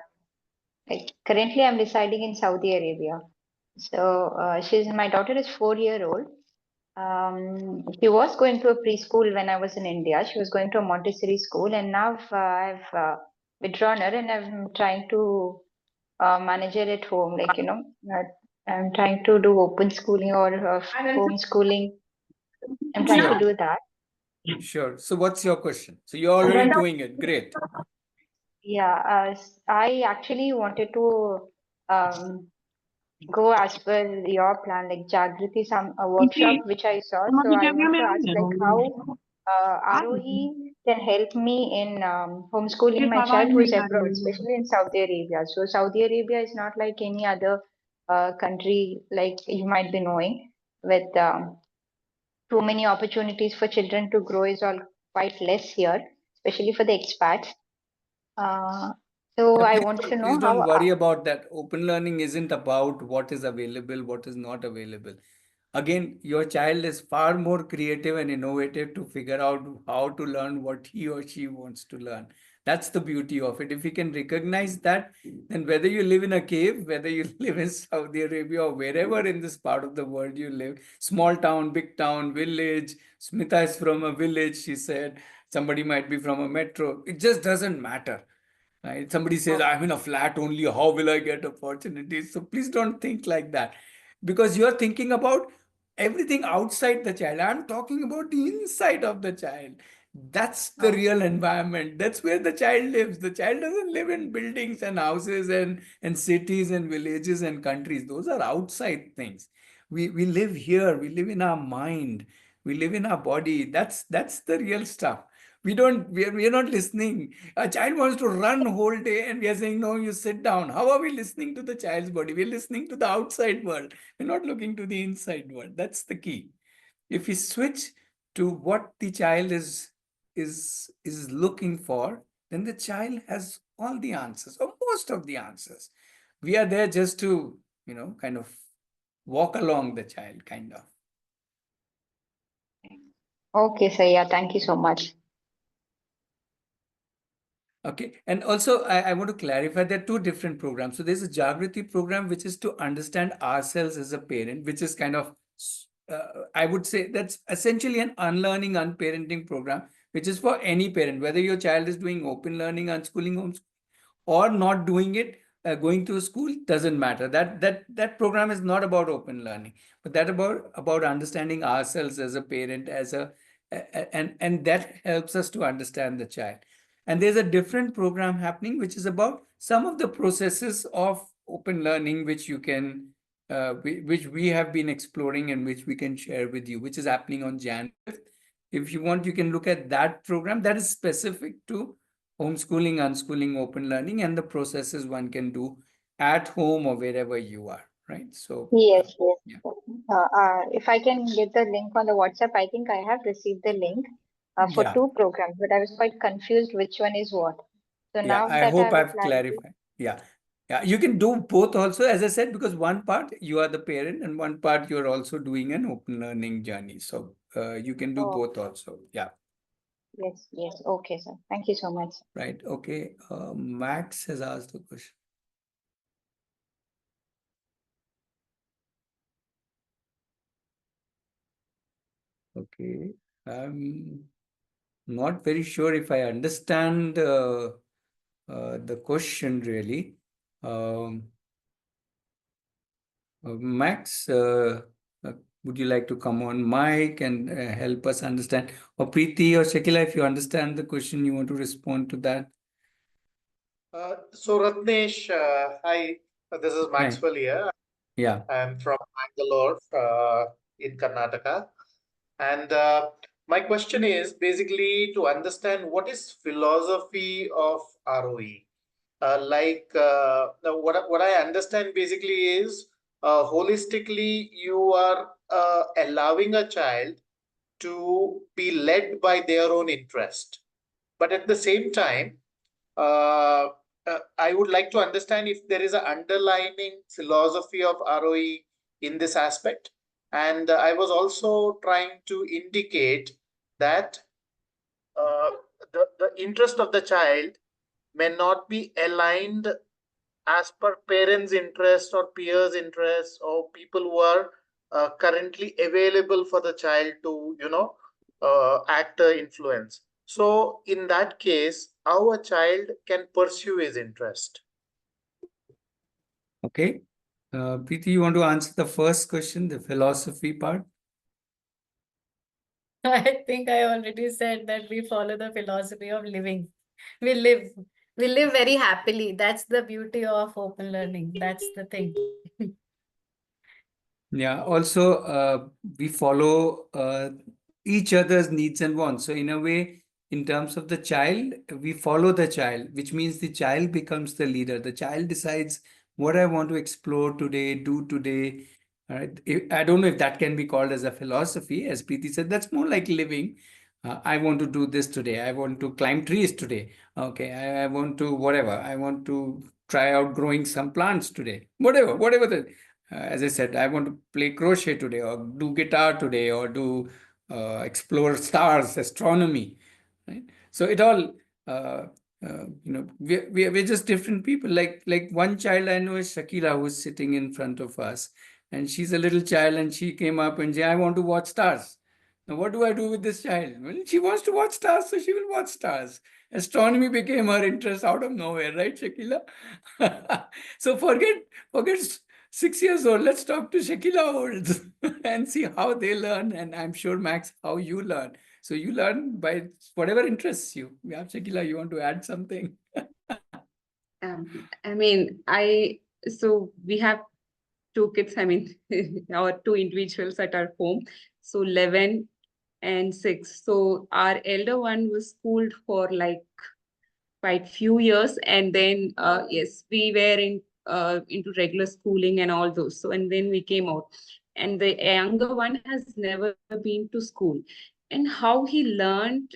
Currently I'm residing in Saudi Arabia. So my daughter is 4 year old. She was going to a preschool when I was in India. She was going to a Montessori school, and now I've withdrawn her, and I'm trying to manage her at home. I'm trying to do open schooling or homeschooling. I'm trying to Sure, do that. sure. So what's your question? So you're already doing it. Great. Yeah, I actually wanted to um, go as per your plan, like Jagriti, some a workshop which I saw. So I want to ask, like, how Aarohi can help me in homeschooling my child who is abroad, especially in Saudi Arabia. So Saudi Arabia is not like any other country, like you might be knowing, with too many opportunities for children to grow is all quite less here, especially for the expats. Uh, so Yeah, I wanted to please know how. don't worry about that. Open learning isn't about what is available, what is not available. Again, your child is far more creative and innovative to figure out how to learn what he or she wants to learn. That's the beauty of it. If you can recognize that, then whether you live in a cave, whether you live in Saudi Arabia or wherever in this part of the world you live, small town, big town, village, Smita is from a village, she said, somebody might be from a metro. It just doesn't matter. Right? Somebody says, I'm in a flat only, how will I get opportunities? So please don't think like that because you're thinking about everything outside the child. I'm talking about the inside of the child. That's the real environment. That's where the child lives. The child doesn't live in buildings and houses and cities and villages and countries. Those are outside things. We live here. We live in our mind. We live in our body. That's the real stuff. We are not listening. A child wants to run whole day and we are saying, no, you sit down. How are we listening to the child's body? We're listening to the outside world. We're not looking to the inside world. That's the key. If we switch to what the child is looking for, then the child has all the answers or most of the answers. We are there just to, kind of walk along the child, kind of. Okay, sir. Yeah, thank you so much. Okay, and also I want to clarify there are two different programs. So there's a Jagriti program, which is to understand ourselves as a parent, which is kind of, I would say that's essentially an unlearning, unparenting program, which is for any parent, whether your child is doing open learning, unschooling, homeschooling, or not doing it, going to school, doesn't matter. That program is not about open learning, but that about understanding ourselves as a parent, and that helps us to understand the child. And there's a different program happening, which is about some of the processes of open learning, which you can, which we have been exploring and which we can share with you, which is happening on Jan 5th. If you want, you can look at that program that is specific to homeschooling, unschooling, open learning, and the processes one can do at home or wherever you are, right? So Yes, yes. yeah. If I can get the link on the WhatsApp, I think I have received the link for Yeah. two programs, but I was quite confused which one is what. So Yeah, now I that I hope have a I've clarity, clarified. Yeah. Yeah, you can do both also, as I said, because one part you are the parent and one part you're also doing an open learning journey. So you can do oh, both also. Yeah. yes, yes. Okay, sir. Thank you so much. Right. Okay. Max has asked a question. Okay. I'm not very sure if I understand the question really. Max, would you like to come on mic and help us understand? Or Preeti or Shakila, if you understand the question, you want to respond to that? So Ratnesh, hi, this is Hi. Maxwell here. Yeah. I'm from Bangalore in Karnataka. And my question is basically to understand what is philosophy of ROE. Now what I understand basically is holistically you are allowing a child to be led by their own interest. But at the same time, uh, I would like to understand if there is an underlining philosophy of ROE in this aspect. And I was also trying to indicate that the interest of the child may not be aligned as per parents' interest or peers' interest or people who are currently available for the child to, act the influence. So in that case, how a child can pursue his interest? Okay. Preeti, you want to answer the first question, the philosophy part? I think I already said that we follow the philosophy of living. We live. We live very happily. That's the beauty of open learning. That's the thing. Yeah. Also, we follow each other's needs and wants. So in a way, in terms of the child, we follow the child, which means the child becomes the leader. The child decides what I want to explore today, do today. All right. I don't know if that can be called as a philosophy. As Preeti said, that's more like living. I want to do this today. I want to climb trees today. Okay. I want to whatever. I want to try out growing some plants today. Whatever the as I said, I want to play crochet today, or do guitar today, or do explore stars, astronomy. Right? So it all, we're just different people. Like one child I know is Shakila, who's sitting in front of us, and she's a little child, and she came up and said, "I want to watch stars." Now, what do I do with this child? Well, she wants to watch stars, so she will watch stars. Astronomy became her interest out of nowhere, right, Shakila? So forget 6 years old. Let's talk to Shakila olds and see how they learn. And I'm sure, Max, how you learn. So you learn by whatever interests you. Yeah, Shakila, you want to add something? I mean, so we have two kids, I mean, our two individuals at our home. So 11 and 6. So our elder one was schooled for like quite few years, and then yes, we were into regular schooling and all those. So and then we came out, and the younger one has never been to school. And how he learned,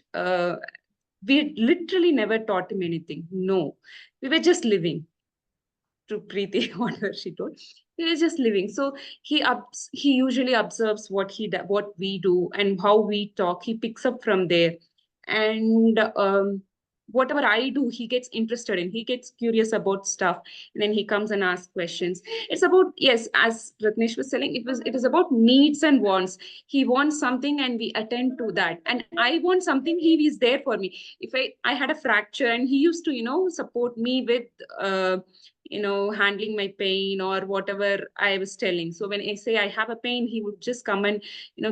we literally never taught him anything. No, we were just living, to Preeti, whatever she told. He is just living. So he usually observes what we do and how we talk. He picks up from there, and whatever I do, he gets interested in. He gets curious about stuff, and then he comes and asks questions. It's about, yes, as Ratnesh was telling, it is about needs and wants. He wants something, and we attend to that. And I want something. He is there for me. If I had a fracture, and he used to support me with. Handling my pain or whatever I was telling. So when I say I have a pain, he would just come and,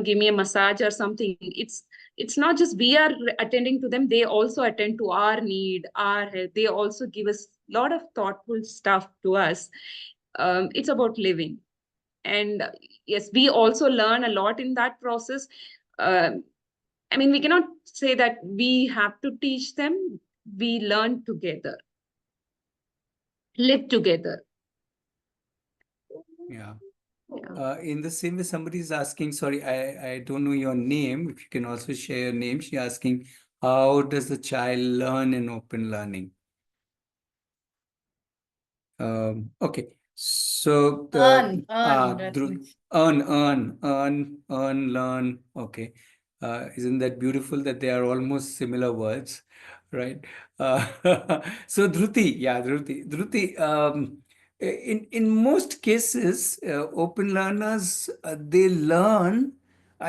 give me a massage or something. It's not just we are attending to them, they also attend to our need, our health. They also give us a lot of thoughtful stuff to us. It's about living. And yes, we also learn a lot in that process. I mean, we cannot say that we have to teach them. We learn together, live together. Yeah. Yeah. In the same way, somebody is asking, sorry, I don't know your name. If you can also share your name. She's asking, how does the child learn in open learning? Okay. So Earn, learn. Okay. Isn't that beautiful that they are almost similar words, right? So Dhruti, in most cases, open learners, they learn.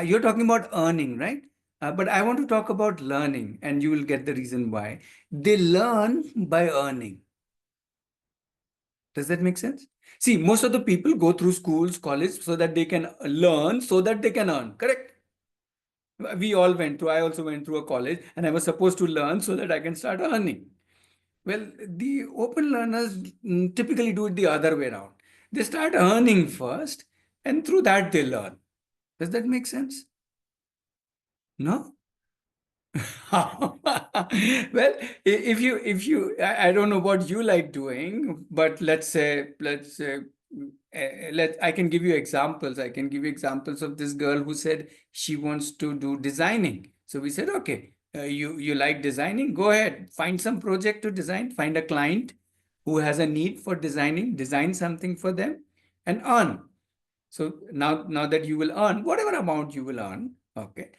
You're talking about earning, right? But I want to talk about learning, and you will get the reason why. They learn by earning. Does that make sense? See, most of the people go through schools, college, so that they can learn, so that they can earn. Correct? We all went through, I also went through a college, and I was supposed to learn so that I can start earning. Well, the open learners typically do it the other way around. They start earning first, and through that they learn. Does that make sense? No? Well, I don't know what you like doing, but let's say I can give you examples. I can give you examples of this girl who said she wants to do designing. So we said, okay, you like designing, go ahead, find some project to design, find a client who has a need for designing, design something for them, and earn. So now that you will earn whatever amount you will earn, okay,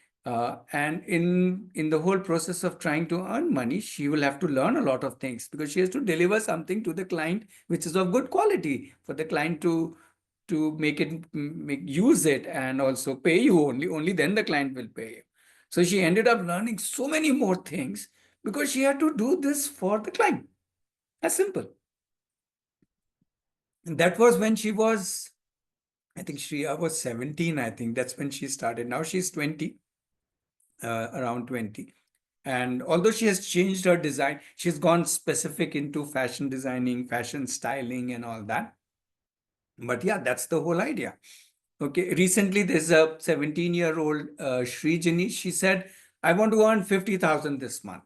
and in the whole process of trying to earn money, she will have to learn a lot of things, because she has to deliver something to the client which is of good quality for the client to use it and also pay you. Only then the client will pay you. So she ended up learning so many more things because she had to do this for the client. As simple. And that was when she was, I think Shreya was 17, I think. That's when she started. Now she's 20, around 20. And although she has changed her design, she's gone specific into fashion designing, fashion styling, and all that. But yeah, that's the whole idea. Okay, recently there's a 17-year-old Srijani. She said, I want to earn 50,000 this month.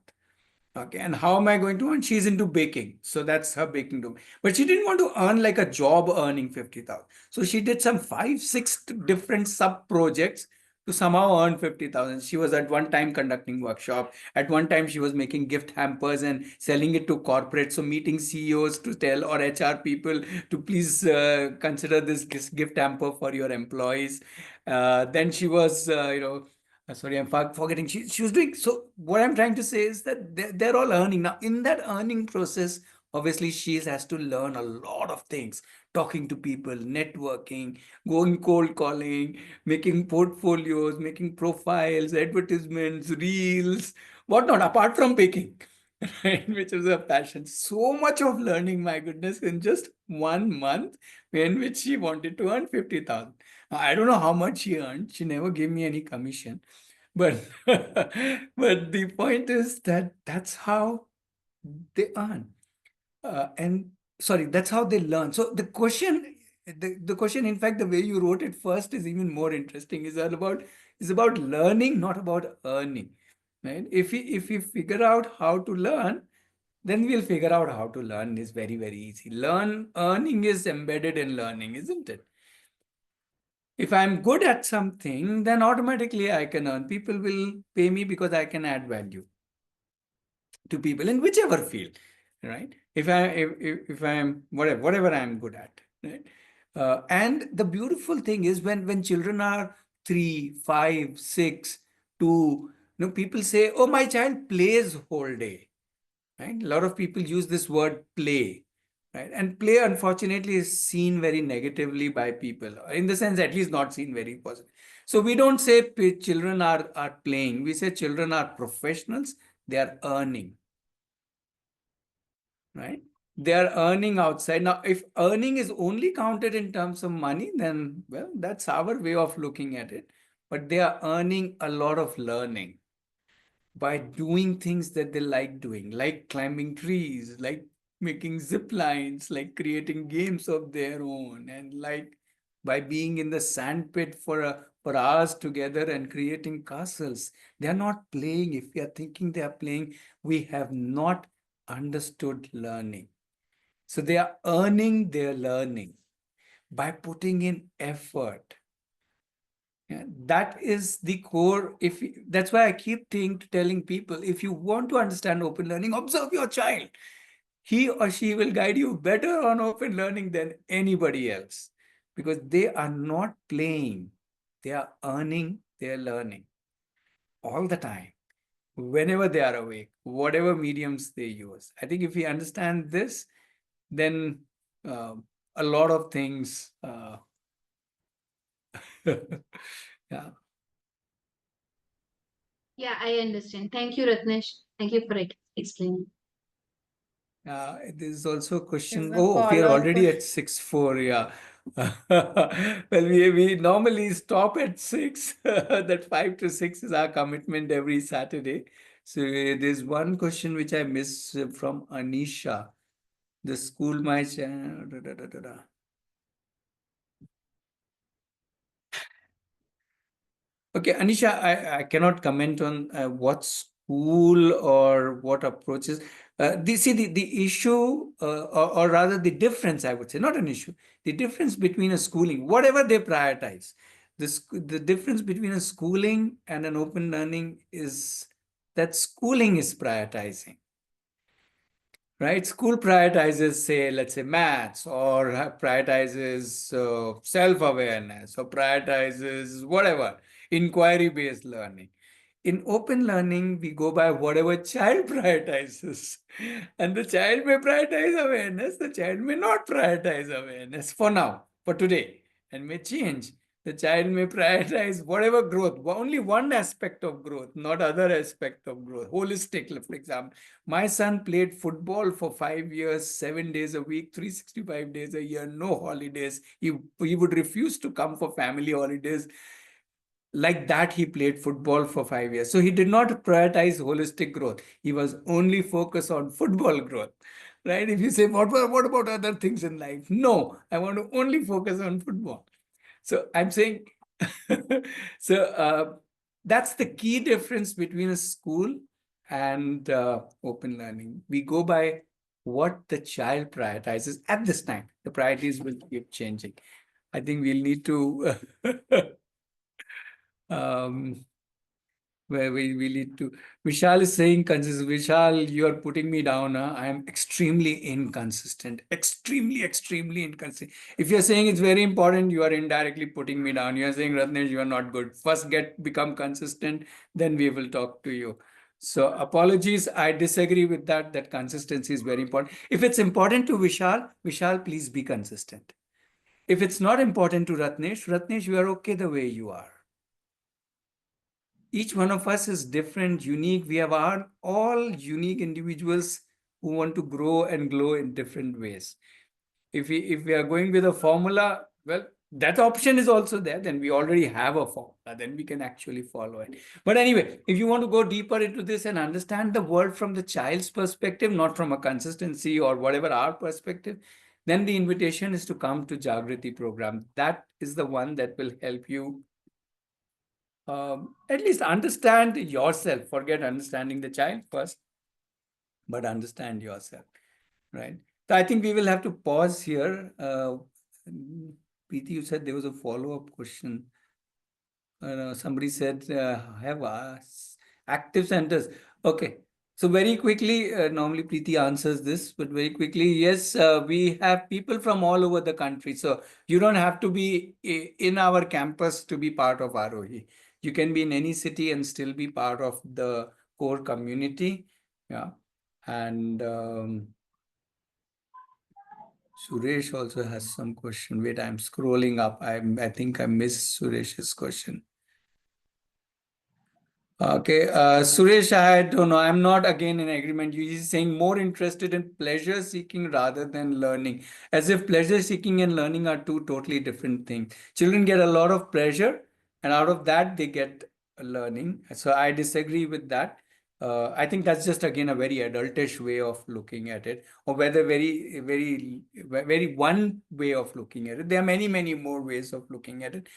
Okay, and how am I going to earn? She's into baking. So that's her baking domain. But she didn't want to earn like a job earning 50,000. So she did some 5-6 different sub projects to somehow earn 50,000. She was at one time conducting workshop. At one time, she was making gift hampers and selling it to corporates. So meeting CEOs to tell, or HR people to please consider this gift hamper for your employees. Then she was, sorry, I'm forgetting. She was doing. So what I'm trying to say is that they're all earning. Now, in that earning process, obviously, she has to learn a lot of things. Talking to people, networking, going cold calling, making portfolios, making profiles, advertisements, reels, whatnot, apart from baking, right? Which is a passion. So much of learning, my goodness, in just 1 month, in which she wanted to earn 50,000. I don't know how much she earned. She never gave me any commission. But but the point is that that's how they earn. And sorry, that's how they learn. So the question, in fact, the way you wrote it first is even more interesting. Is all about It's about learning, not about earning. Right? If we figure out how to learn, then we'll figure out how to learn. Is very, very easy. Earning is embedded in learning, isn't it? If I'm good at something, then automatically I can earn. People will pay me because I can add value to people in whichever field, right? If I'm whatever I'm good at, right? And the beautiful thing is when children are 3, 5, 6, 2, people say, "Oh, my child plays whole day." Right? A lot of people use this word play, right? And play, unfortunately, is seen very negatively by people. In the sense, at least not seen very positive. So we don't say children are playing. We say children are professionals. They are earning, right? They are earning outside. Now, if earning is only counted in terms of money, then, well, that's our way of looking at it. But they are earning a lot of learning by doing things that they like doing, like climbing trees, like making zip lines, like creating games of their own, and like by being in the sand pit for hours together and creating castles. They are not playing. If we are thinking they are playing, we have not understood learning. So they are earning their learning by putting in effort. Yeah, that is the core. That's why I keep telling people, if you want to understand open learning, observe your child. He or she will guide you better on open learning than anybody else, because they are not playing. They are earning their learning all the time, whenever they are awake, whatever mediums they use. I think if we understand this, then a lot of things. Yeah. Yeah, I understand. Thank you, Ratnesh. Thank you for explaining. This is also a question. There's a Oh, we are follow-up already at question. 6:04. Yeah. Well, we normally stop at 6. That 5 to 6 is our commitment every Saturday. So there's one question which I missed from Anisha. The school my child. Okay, Anisha, I cannot comment on what school or what approaches. The issue, or rather the difference, I would say, not an issue, the difference between a schooling, whatever they prioritize, the difference between a schooling and an open learning is that schooling is prioritizing. Right? School prioritizes, say, let's say maths, or prioritizes self-awareness, or prioritizes whatever, inquiry-based learning. In open learning, we go by whatever child prioritizes. And the child may prioritize awareness, the child may not prioritize awareness for now, for today, and may change. The child may prioritize whatever growth, only one aspect of growth, not other aspect of growth, holistic, for example. My son played football for 5 years, 7 days a week, 365 days a year, no holidays. He would refuse to come for family holidays. Like that, he played football for 5 years. So he did not prioritize holistic growth. He was only focused on football growth. Right? If you say, what about other things in life? No, I want to only focus on football. So I'm saying, that's the key difference between a school and open learning. We go by what the child prioritizes at this time. The priorities will keep changing. I think we'll need to where we need to. Vishal is saying consistent. Vishal, you are putting me down. I am extremely inconsistent. Extremely inconsistent. If you're saying it's very important, you are indirectly putting me down. You are saying, Ratnesh, you are not good. First become consistent, then we will talk to you. So apologies, I disagree with that. That consistency is very important. If it's important to Vishal, please be consistent. If it's not important to Ratnesh, you are okay the way you are. Each one of us is different, unique. We have all unique individuals who want to grow and glow in different ways. If we are going with a formula, well, that option is also there. Then we already have a formula. Then we can actually follow it. But anyway, if you want to go deeper into this and understand the world from the child's perspective, not from a consistency or whatever our perspective, then the invitation is to come to Jagriti program. That is the one that will help you at least understand yourself. Forget understanding the child first, but understand yourself, right? So I think we will have to pause here. Preeti, you said there was a follow-up question. Somebody said, have active centers. Okay. So very quickly, normally Preeti answers this, but very quickly, yes, we have people from all over the country. So you don't have to be in our campus to be part of Aarohi. You can be in any city and still be part of the core community. Yeah. And Suresh also has some question. Wait, I'm scrolling up. I think I missed Suresh's question. Okay, Suresh, I don't know. I'm not again in agreement. You is saying more interested in pleasure seeking rather than learning, as if pleasure seeking and learning are two totally different things. Children get a lot of pleasure, and out of that they get learning. So I disagree with that. I think that's just again a very adultish way of looking at it, or whether very one way of looking at it. There are many more ways of looking at it.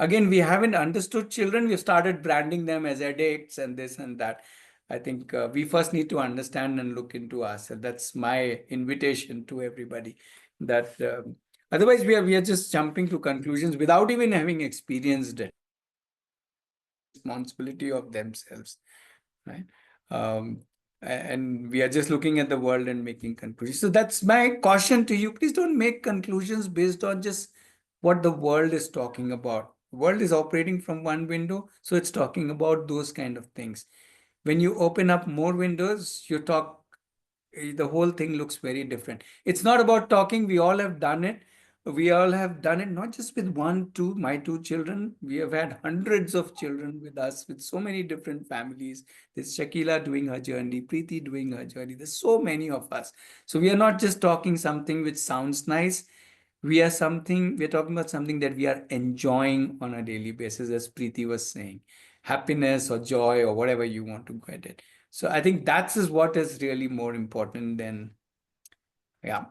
Again, we haven't understood children. We started branding them as addicts and this and that. I think we first need to understand and look into ourselves. That's my invitation to everybody. That otherwise we are just jumping to conclusions without even having experienced it. Responsibility of themselves, right? And we are just looking at the world and making conclusions. So that's my caution to you. Please don't make conclusions based on just what the world is talking about. The world is operating from one window, so it's talking about those kind of things. When you open up more windows, you talk, the whole thing looks very different. It's not about talking. We all have done it. We all have done it, not just with one, two, my two children. We have had hundreds of children with us, with so many different families. There's Shakila doing her journey, Preeti doing her journey. There's so many of us. So we are not just talking something which sounds nice. We're talking about something that we are enjoying on a daily basis, as Preeti was saying, happiness or joy or whatever you want to get it. So I think that is what is really more important than, yeah.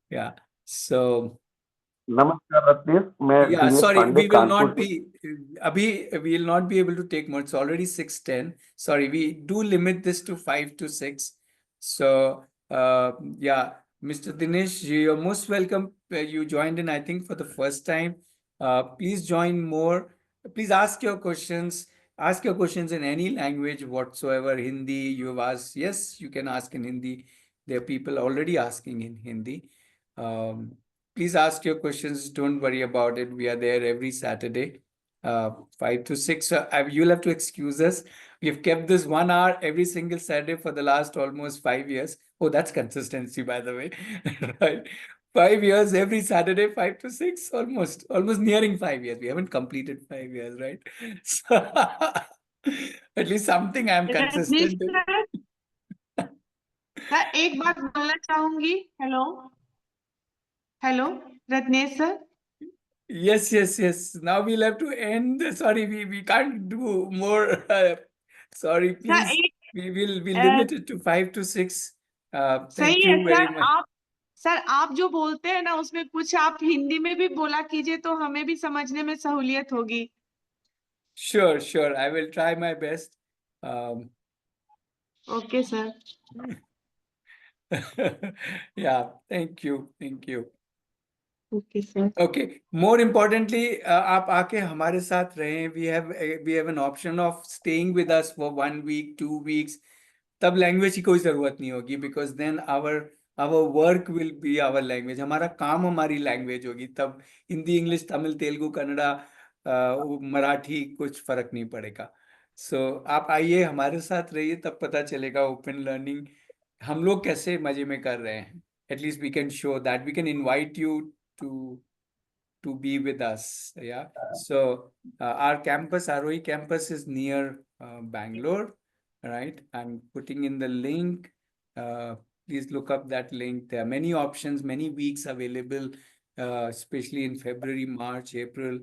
Yeah. So Namaskar, Ratnesh. मैं yeah, Dinesh sorry, Pandey we will Kanpur not be, Abhi, we will not be able to take more. It's already 6:10. Sorry, we do limit this to 5 to 6. So, yeah, Mr. Dinesh, you're most welcome. You joined in, I think, for the first time. Please join more. Please ask your questions. Ask your questions in any language whatsoever. Hindi, you have asked. Yes, you can ask in Hindi. There are people already asking in Hindi. Please ask your questions. Don't worry about it. We are there every Saturday, 5 to 6. So you'll have to excuse us. We've kept this 1 hour every single Saturday for the last almost 5 years. Oh, that's consistency, by the way. Right. 5 years every Saturday, 5 to 6, almost nearing 5 years. We haven't completed 5 years, right? So, at least something I'm Rajnish consistent in. Sir एक बात बोलना चाहूंगी. Hello hello Ratnesh sir. Yes. Now we'll have to end. Sorry, we can't do more. Sorry, sir please. एक We'll limit it to 5 to 6. Thank सही है you very much. Sir आप जो बोलते हैं ना उसमें कुछ आप हिंदी में भी बोला कीजिए तो हमें भी समझने में सहूलियत होगी. Sure. I will try my best. Okay sir. Yeah, thank you. Okay sir. Okay. More importantly, आप आके हमारे साथ रहें. We have an option of staying with us for 1 week, 2 weeks. तब लैंग्वेज की कोई जरूरत नहीं होगी, because then our work will be our language. हमारा काम हमारी लैंग्वेज होगी. तब हिंदी, इंग्लिश, तमिल, तेलुगु, कन्नड़ा, मराठी, कुछ फर्क नहीं पड़ेगा. सो आप आइए, हमारे साथ रहिए, तब पता चलेगा ओपन लर्निंग हम लोग कैसे मजे में कर रहे हैं. At least we can show that. We can invite you to be with us. Yeah. So our campus, Aarohi campus, is near Bangalore. Right. I'm putting in the link. Please look up that link. There are many options, many weeks available, especially in February, March, April.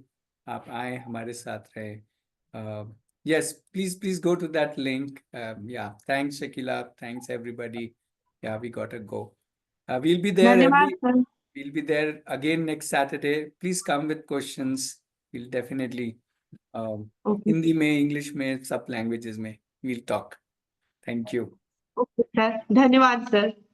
आप आए हमारे साथ रहे. Yes, please go to that link. Yeah. Thanks, Shakila. Thanks, everybody. Yeah, we gotta go. We'll be there धन्यवाद sir. We'll be there again next Saturday. Please come with questions. We'll definitely Okay. Hindi में, English में, सब languages में we'll talk. Thank you. Okay, sir. धन्यवाद, sir.